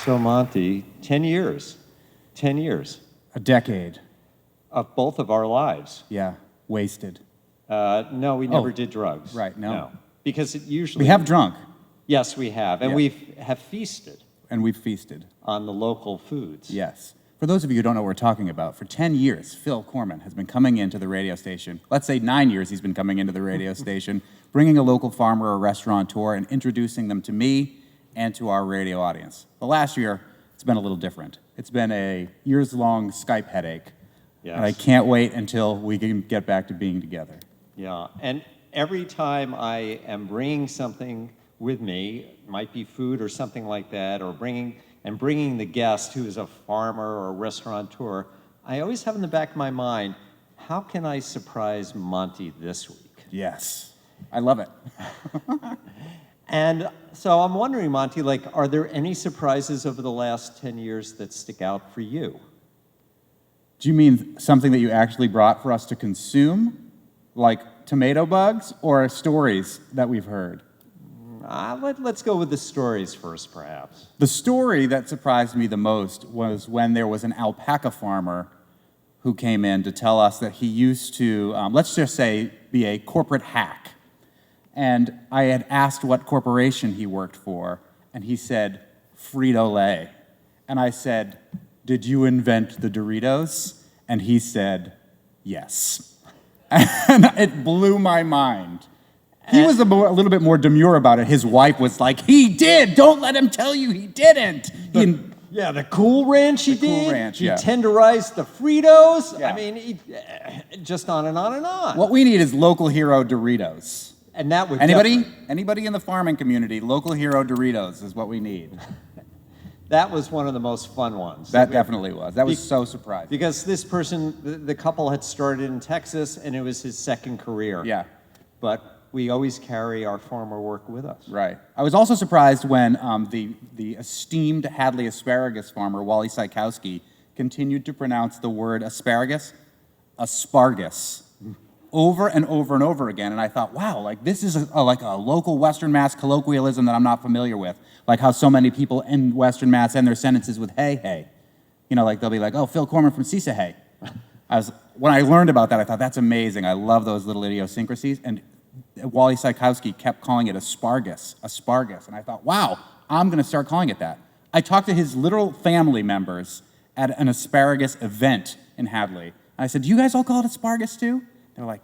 So, Monte, 10 years. 10 years. A decade. Of both of our lives. Yeah, wasted. No, we never did drugs. Right, no. Because it usually... We have drunk. Yes, we have. And we have feasted. And we've feasted. On the local foods. Yes. For those of you who don't know what we're talking about, for 10 years, Phil Korman has been coming into the radio station. Let's say 9 years he's been coming into the radio station, bringing a local farmer or restaurateur and introducing them to me and to our radio audience. The last year, it's been a little different. It's been a years-long Skype headache. Yes. And I can't wait until we can get back to being together. Yeah, and every time I am bringing something with me, it might be food or something like that, or bringing the guest who is a farmer or a restaurateur, I always have in the back of my mind, how can I surprise Monte this week? Yes, I love it. And so I'm wondering, Monte, are there any surprises over the last 10 years that stick out for you? Do you mean something that you actually brought for us to consume, like tomato bugs, or stories that we've heard? Let's go with the stories first, perhaps. The story that surprised me the most was when there was an alpaca farmer who came in to tell us that he used to, let's just say, be a corporate hack. And I had asked what corporation he worked for, and he said, Frito-Lay. And I said, did you invent the Doritos? And he said, yes. And it blew my mind. He was a little bit more demure about it. His wife was like, he did! Don't let him tell you he didn't! The Cool Ranch he did. Cool Ranch, he tenderized the Fritos. Yeah. I mean, just on and on and on. What we need is local hero Doritos. And that would Anybody in the farming community, local hero Doritos is what we need. That was one of the most fun ones. That definitely was. That was so surprising. Because this person, the couple had started in Texas, and it was his second career. Yeah. But we always carry our farmer work with us. Right. I was also surprised when the esteemed Hadley asparagus farmer, Wally Sikowski, continued to pronounce the word asparagus, aspargus, over and over and over again. And I thought, wow, this is like a local Western Mass colloquialism that I'm not familiar with. Like how so many people in Western Mass end their sentences with hey, hey. You know, they'll be like, oh, Phil Korman from CISA, hey. When I learned about that, I thought, that's amazing. I love those little idiosyncrasies. And Wally Sikowski kept calling it asparagus. And I thought, wow, I'm going to start calling it that. I talked to his literal family members at an asparagus event in Hadley. I said, do you guys all call it asparagus too? They're like,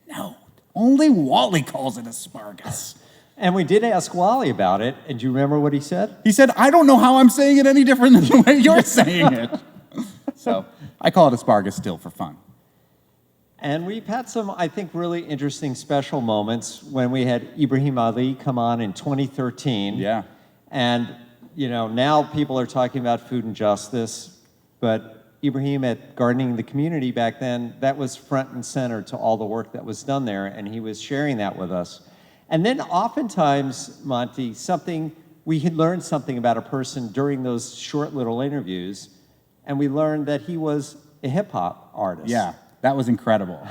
no, only Wally calls it asparagus. And we did ask Wally about it, and do you remember what he said? He said, I don't know how I'm saying it any different than the way you're saying it. So I call it asparagus still for fun. And we've had some, I think, really interesting special moments when we had Ibrahimovic come on in 2013. Yeah. And, now people are talking about food and justice, but Ibrahim at Gardening the Community back then, that was front and center to all the work that was done there, and he was sharing that with us. And then oftentimes, Monte, we had learned something about a person during those short little interviews, and we learned that he was a hip-hop artist. Yeah. That was incredible.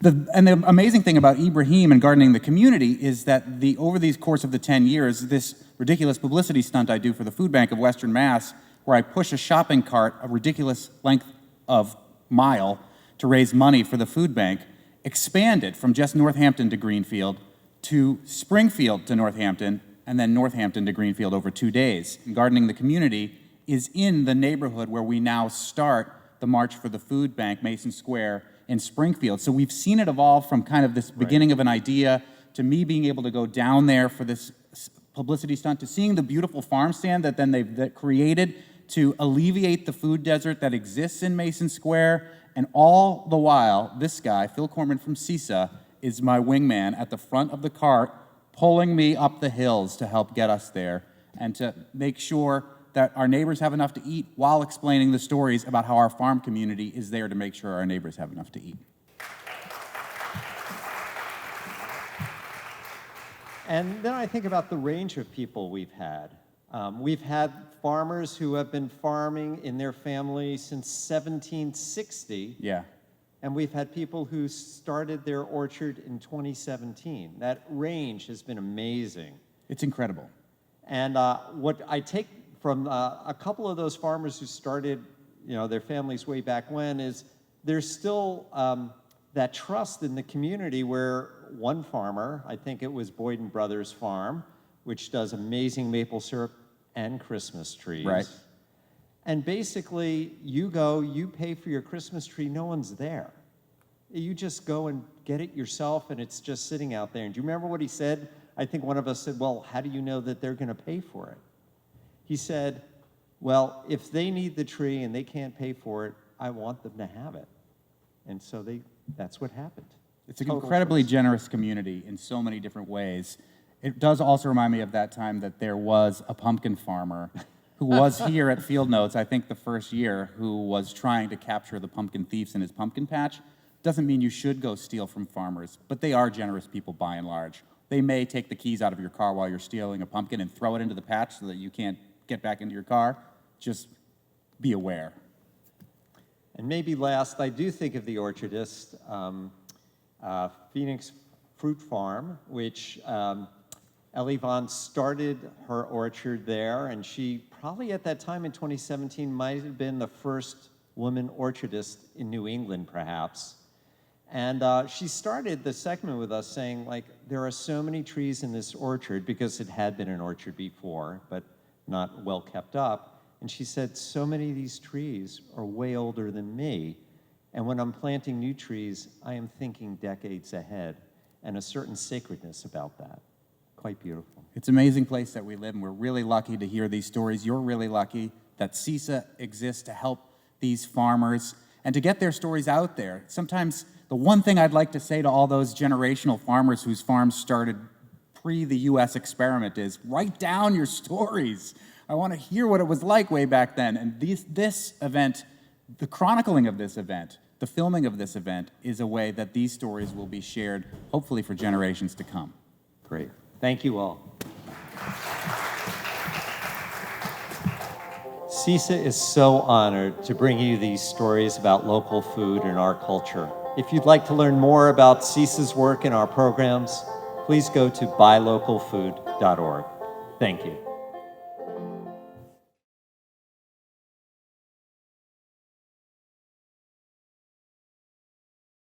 And the amazing thing about Ibrahim and Gardening the Community is that over these course of the 10 years, this ridiculous publicity stunt I do for the Food Bank of Western Mass, where I push a shopping cart a ridiculous length of mile to raise money for the food bank, expanded from just Northampton to Greenfield to Springfield to Northampton, and then Northampton to Greenfield over 2 days. And Gardening the Community is in the neighborhood where we now start the March for the Food Bank, Mason Square, in Springfield. So we've seen it evolve from kind of this beginning of an idea to me being able to go down there for this publicity stunt, to seeing the beautiful farm stand that then they've created to alleviate the food desert that exists in Mason Square. And all the while, this guy, Phil Korman from CISA, is my wingman at the front of the cart, pulling me up the hills to help get us there and to make sure that our neighbors have enough to eat while explaining the stories about how our farm community is there to make sure our neighbors have enough to eat. And then I think about the range of people we've had. We've had farmers who have been farming in their family since 1760. Yeah. And we've had people who started their orchard in 2017. That range has been amazing. It's incredible. And what I take from a couple of those farmers who started, their families way back when, is there's still that trust in the community where one farmer, I think it was Boyd and Brothers Farm, which does amazing maple syrup and Christmas trees. Right. And basically, you go, you pay for your Christmas tree, no one's there. You just go and get it yourself, and it's just sitting out there. And do you remember what he said? I think one of us said, well, how do you know that they're going to pay for it? He said, well, if they need the tree and they can't pay for it, I want them to have it. And so that's what happened. It's an incredibly generous community in so many different ways. It does also remind me of that time that there was a pumpkin farmer who was here at Field Notes, I think the first year, who was trying to capture the pumpkin thieves in his pumpkin patch. Doesn't mean you should go steal from farmers, but they are generous people by and large. They may take the keys out of your car while you're stealing a pumpkin and throw it into the patch so that you can't get back into your car. Just be aware. And maybe last, I do think of the orchardist, Phoenix Fruit Farm, which Ellie Vaughn started her orchard there, and she probably at that time in 2017 might have been the first woman orchardist in New England, perhaps. And she started the segment with us saying, like, there are so many trees in this orchard, because it had been an orchard before, but not well kept up. And she said, so many of these trees are way older than me. And when I'm planting new trees, I am thinking decades ahead, and a certain sacredness about that. Quite beautiful. It's an amazing place that we live, and we're really lucky to hear these stories. You're really lucky that CISA exists to help these farmers and to get their stories out there. Sometimes the one thing I'd like to say to all those generational farmers whose farms started pre the US experiment is write down your stories. I want to hear what it was like way back then. And this event, the chronicling of this event, the filming of this event, is a way that these stories will be shared, hopefully for generations to come. Great. Thank you all. CISA is so honored to bring you these stories about local food and our culture. If you'd like to learn more about CISA's work and our programs, please go to buylocalfood.org. Thank you.